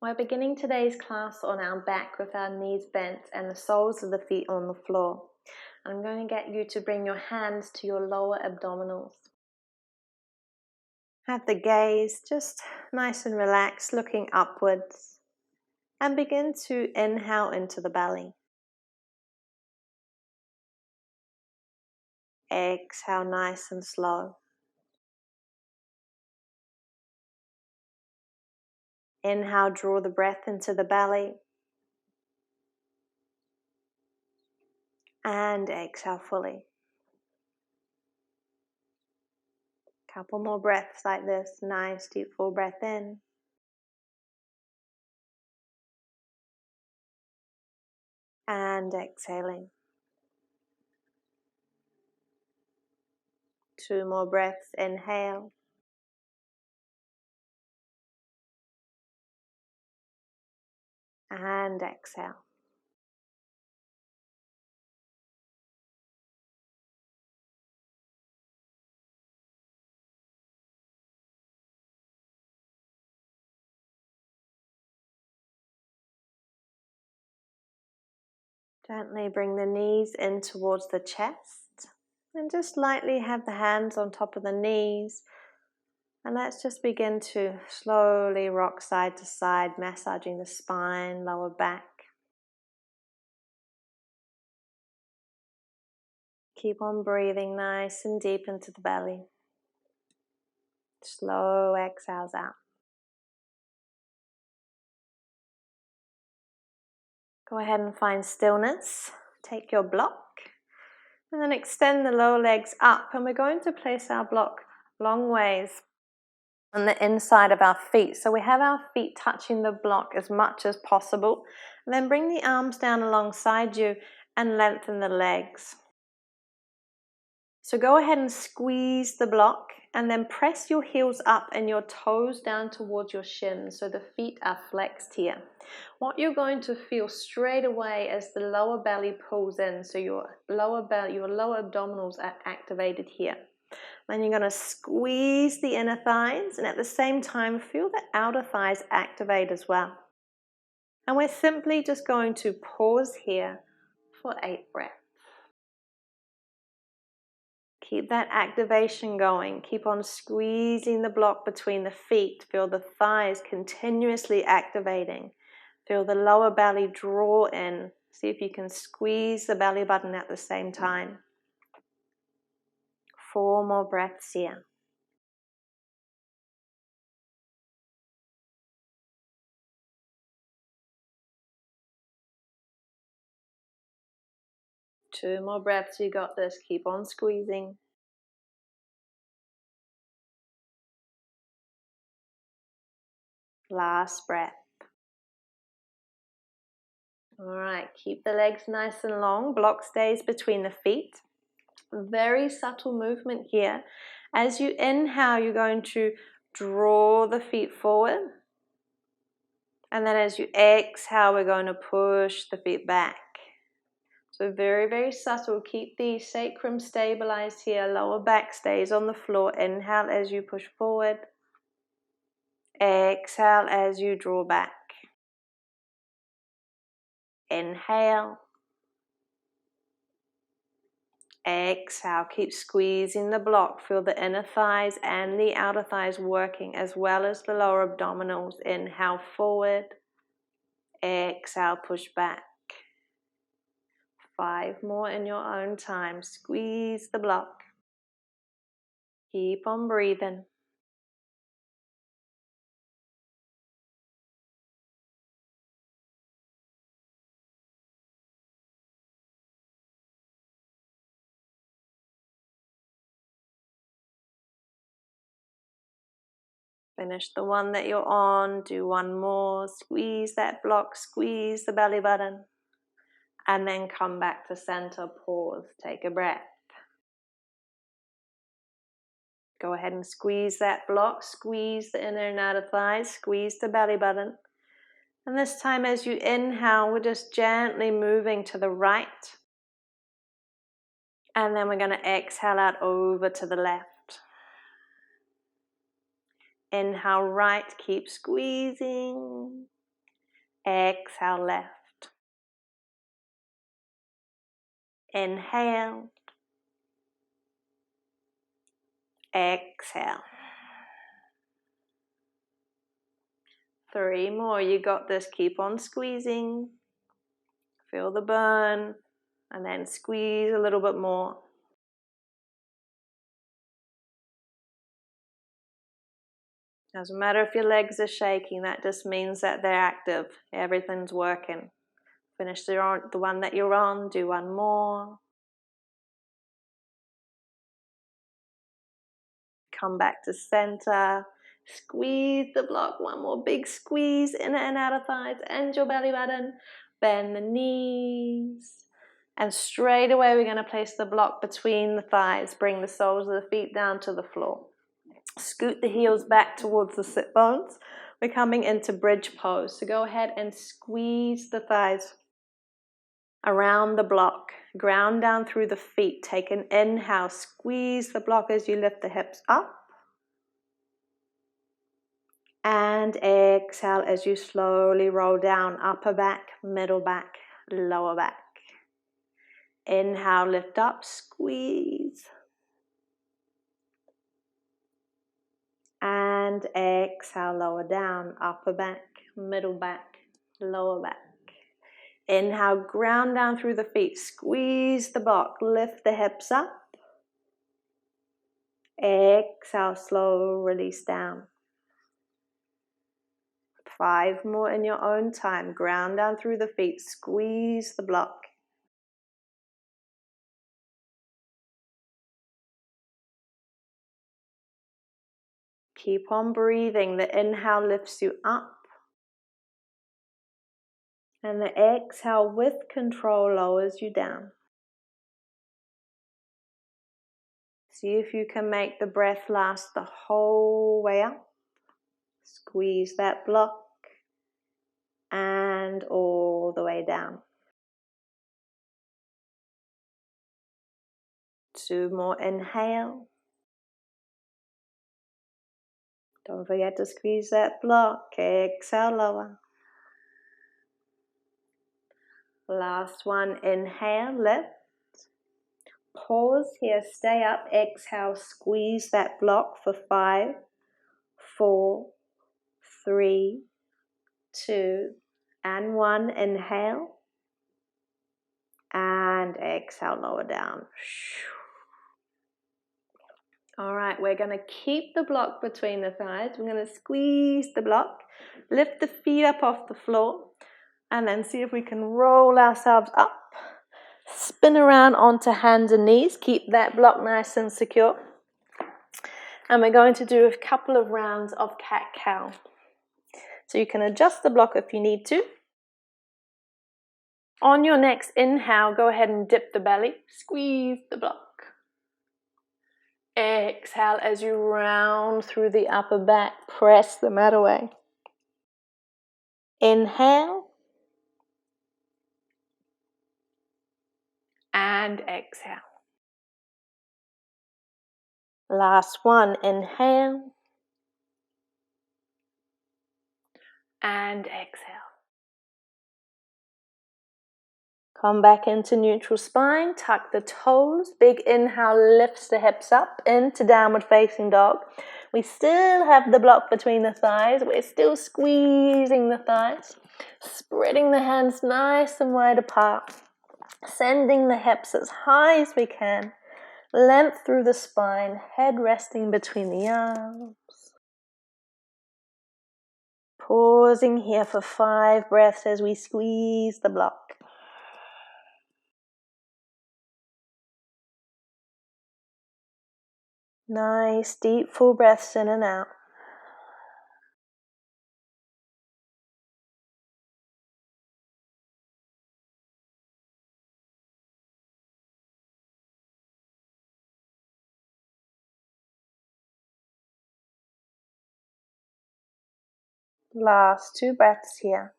We're beginning today's class on our back with our knees bent and the soles of the feet on the floor. I'm going to get you to bring your hands to your lower abdominals. Have the gaze just nice and relaxed, looking upwards, and begin to inhale into the belly. Exhale nice and slow. Inhale, draw the breath into the belly. And exhale fully. Couple more breaths like this. Nice deep full breath in. And exhaling. 2 more breaths. Inhale. And exhale. Gently bring the knees in towards the chest and just lightly have the hands on top of the knees, and let's just begin to slowly rock side to side, massaging the spine, lower back. Keep on breathing nice and deep into the belly. Slow exhales out. Go ahead and find stillness. Take your block and then extend the lower legs up, and we're going to place our block long ways on the inside of our feet. So we have our feet touching the block as much as possible. And then bring the arms down alongside you and lengthen the legs. So go ahead and squeeze the block and then press your heels up and your toes down towards your shins so the feet are flexed here. What you're going to feel straight away as the lower belly pulls in, so your lower abdominals are activated here. Then you're going to squeeze the inner thighs and at the same time feel the outer thighs activate as well. And we're simply just going to pause here for 8 breaths. Keep that activation going. Keep on squeezing the block between the feet. Feel the thighs continuously activating. Feel the lower belly draw in. See if you can squeeze the belly button at the same time. 4 more breaths here. Two more breaths, you got this. Keep on squeezing. Last breath. Alright, keep the legs nice and long. Block stays between the feet. Very subtle movement here. As you inhale, you're going to draw the feet forward. And then as you exhale, we're going to push the feet back. So very, very subtle. Keep the sacrum stabilized here. Lower back stays on the floor. Inhale as you push forward. Exhale as you draw back. Inhale. Exhale. Keep squeezing the block. Feel the inner thighs and the outer thighs working as well as the lower abdominals. Inhale forward. Exhale, push back. 5 more in your own time. Squeeze the block. Keep on breathing. Finish the one that you're on. Do 1 more. Squeeze that block. Squeeze the belly button. And then come back to center. Pause. Take a breath. Go ahead and squeeze that block. Squeeze the inner and outer thighs. Squeeze the belly button. And this time as you inhale, we're just gently moving to the right. And then we're going to exhale out over to the left. Inhale right, keep squeezing. Exhale, left. Inhale. Exhale. 3 more. You got this. Keep on squeezing. Feel the burn. And then squeeze a little bit more. Doesn't matter if your legs are shaking. That just means that they're active. Everything's working. Finish the one that you're on. Do one more. Come back to center. Squeeze the block. One more big squeeze. In and out of thighs and your belly button. Bend the knees. And straight away we're going to place the block between the thighs. Bring the soles of the feet down to the floor. Scoot the heels back towards the sit bones. We're coming into bridge pose. So go ahead and squeeze the thighs around the block. Ground down through the feet. Take an inhale. Squeeze the block as you lift the hips up. And exhale as you slowly roll down. Upper back, middle back, lower back. Inhale, lift up, squeeze. And exhale, lower down, upper back, middle back, lower back. Inhale, ground down through the feet, squeeze the block, lift the hips up. Exhale, slow release down. 5 more in your own time. Ground down through the feet, squeeze the block. Keep on breathing. The inhale lifts you up. And the exhale with control lowers you down. See if you can make the breath last the whole way up. Squeeze that block. And all the way down. 2 more, inhale. Don't forget to squeeze that block. Exhale, lower. Last one, inhale, lift. Pause here, stay up, exhale, squeeze that block for 5, 4, 3, 2, and 1. Inhale. And exhale, lower down. All right, we're going to keep the block between the thighs. We're going to squeeze the block, lift the feet up off the floor, and then see if we can roll ourselves up. Spin around onto hands and knees. Keep that block nice and secure. And we're going to do a couple of rounds of cat-cow. So you can adjust the block if you need to. On your next inhale, go ahead and dip the belly. Squeeze the block. Exhale as you round through the upper back. Press the mat away. Inhale. And exhale. Last one. Inhale. And exhale. Come back into neutral spine, tuck the toes, big inhale lifts the hips up into downward facing dog. We still have the block between the thighs, we're still squeezing the thighs, spreading the hands nice and wide apart, sending the hips as high as we can, length through the spine, head resting between the arms. Pausing here for 5 breaths as we squeeze the block. Nice, deep, full breaths in and out. Last 2 breaths here.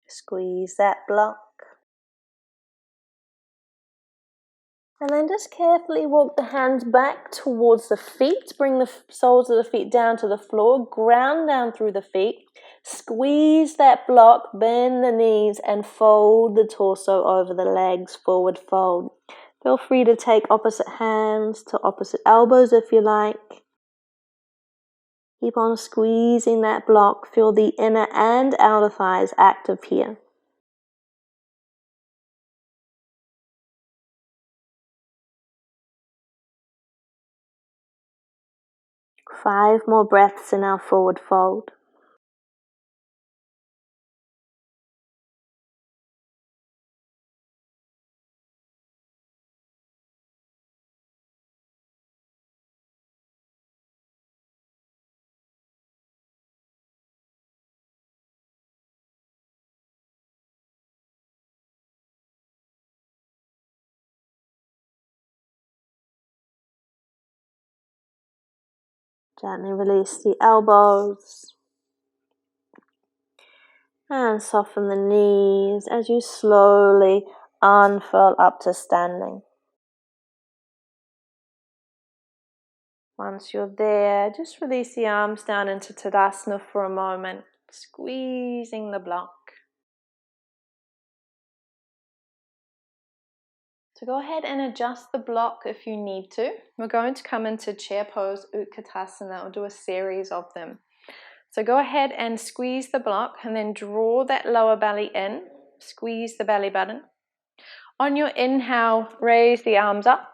Squeeze that block. And then just carefully walk the hands back towards the feet. Bring the soles of the feet down to the floor. Ground down through the feet. Squeeze that block, bend the knees and fold the torso over the legs, forward fold. Feel free to take opposite hands to opposite elbows if you like. Keep on squeezing that block. Feel the inner and outer thighs active here. Five more breaths in our forward fold. Gently release the elbows. And soften the knees as you slowly unfurl up to standing. Once you're there, just release the arms down into Tadasana for a moment, squeezing the block. So go ahead and adjust the block if you need to. We're going to come into chair pose, Utkatasana, or do a series of them. So go ahead and squeeze the block and then draw that lower belly in. Squeeze the belly button. On your inhale, raise the arms up.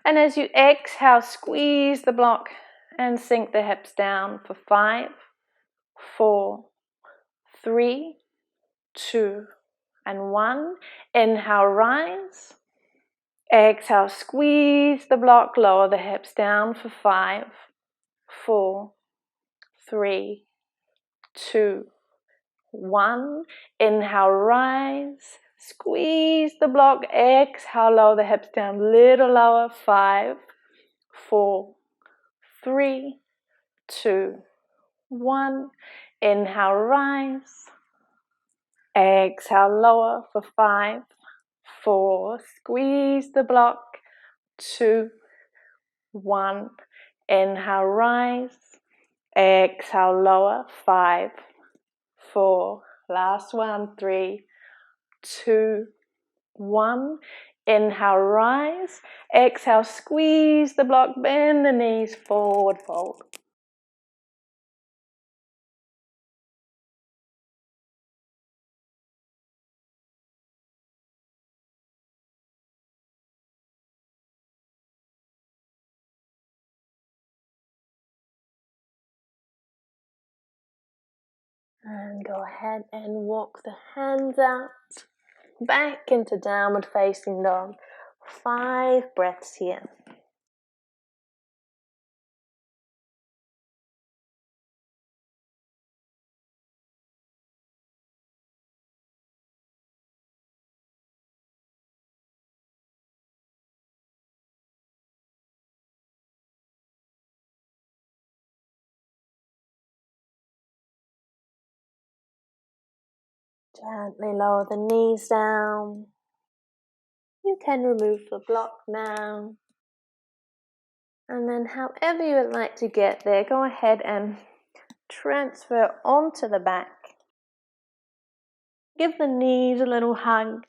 And as you exhale, squeeze the block and sink the hips down for 5, 4, 3, 2, and 1. Inhale, rise. Exhale, squeeze the block, lower the hips down for 5, 4, 3, 2, 1. Inhale, rise. Squeeze the block. Exhale, lower the hips down, little lower. 5, 4, 3, 2, 1. Inhale, rise. Exhale, lower for 5, 4. Squeeze the block. 2, 1. Inhale, rise. Exhale, lower. 5, 4. Last one. 3, 2, 1. Inhale, rise. Exhale, squeeze the block. Bend the knees, forward fold. And go ahead and walk the hands out, back into downward facing dog. 5 breaths here. Gently lower the knees down. You can remove the block now. And then however you would like to get there, go ahead and transfer onto the back. Give the knees a little hug.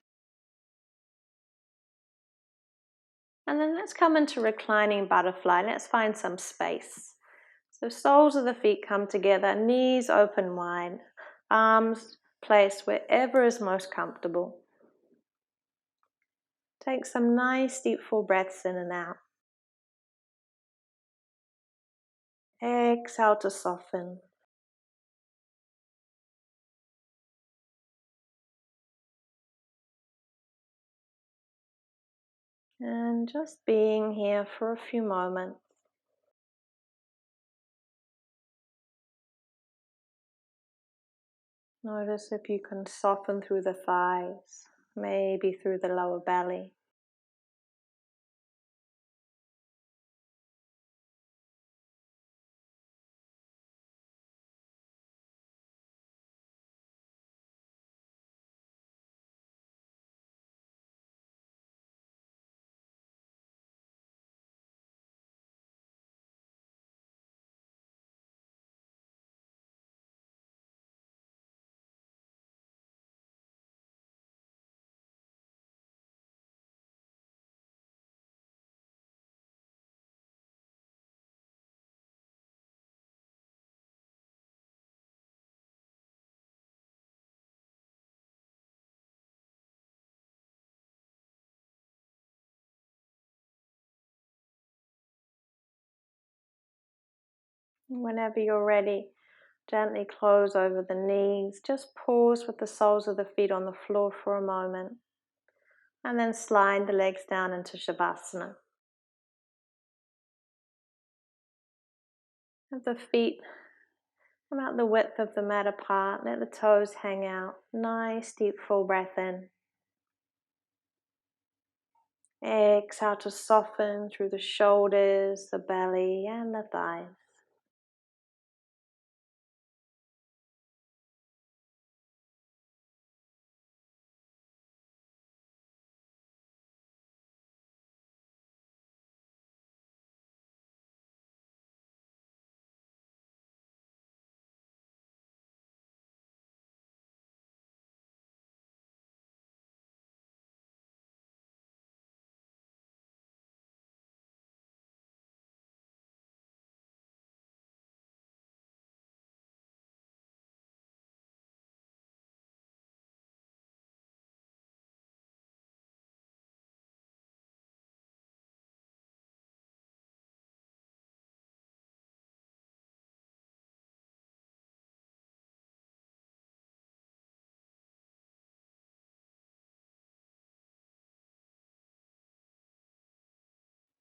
And then let's come into reclining butterfly. Let's find some space. So soles of the feet come together, knees open wide, arms placed wherever is most comfortable. Take some nice deep full breaths in and out. Exhale to soften. And just being here for a few moments. Notice if you can soften through the thighs, maybe through the lower belly. Whenever you're ready, gently close over the knees. Just pause with the soles of the feet on the floor for a moment. And then slide the legs down into Shavasana. Have the feet about the width of the mat apart. Let the toes hang out. Nice deep full breath in. Exhale to soften through the shoulders, the belly and the thighs.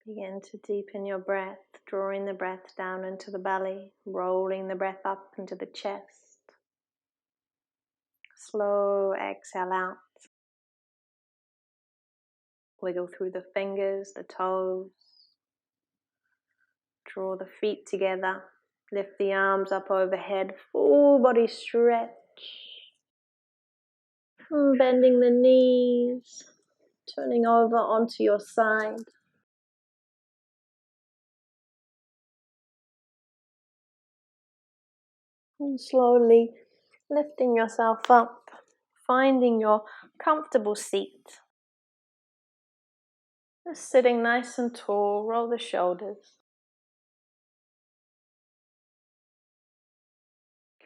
Begin to deepen your breath, drawing the breath down into the belly, rolling the breath up into the chest. Slow exhale out. Wiggle through the fingers, the toes. Draw the feet together. Lift the arms up overhead, full body stretch. Bending the knees, turning over onto your side. And slowly lifting yourself up, finding your comfortable seat. Just sitting nice and tall, roll the shoulders.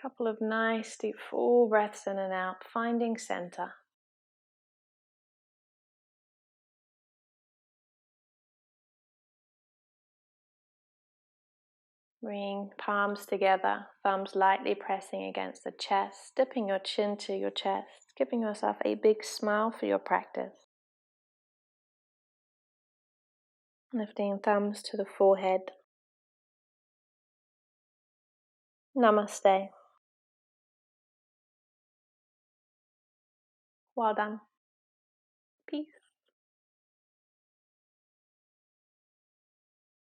Couple of nice deep full breaths in and out, finding center. Bring palms together, thumbs lightly pressing against the chest, dipping your chin to your chest, giving yourself a big smile for your practice. Lifting thumbs to the forehead. Namaste. Well done. Peace.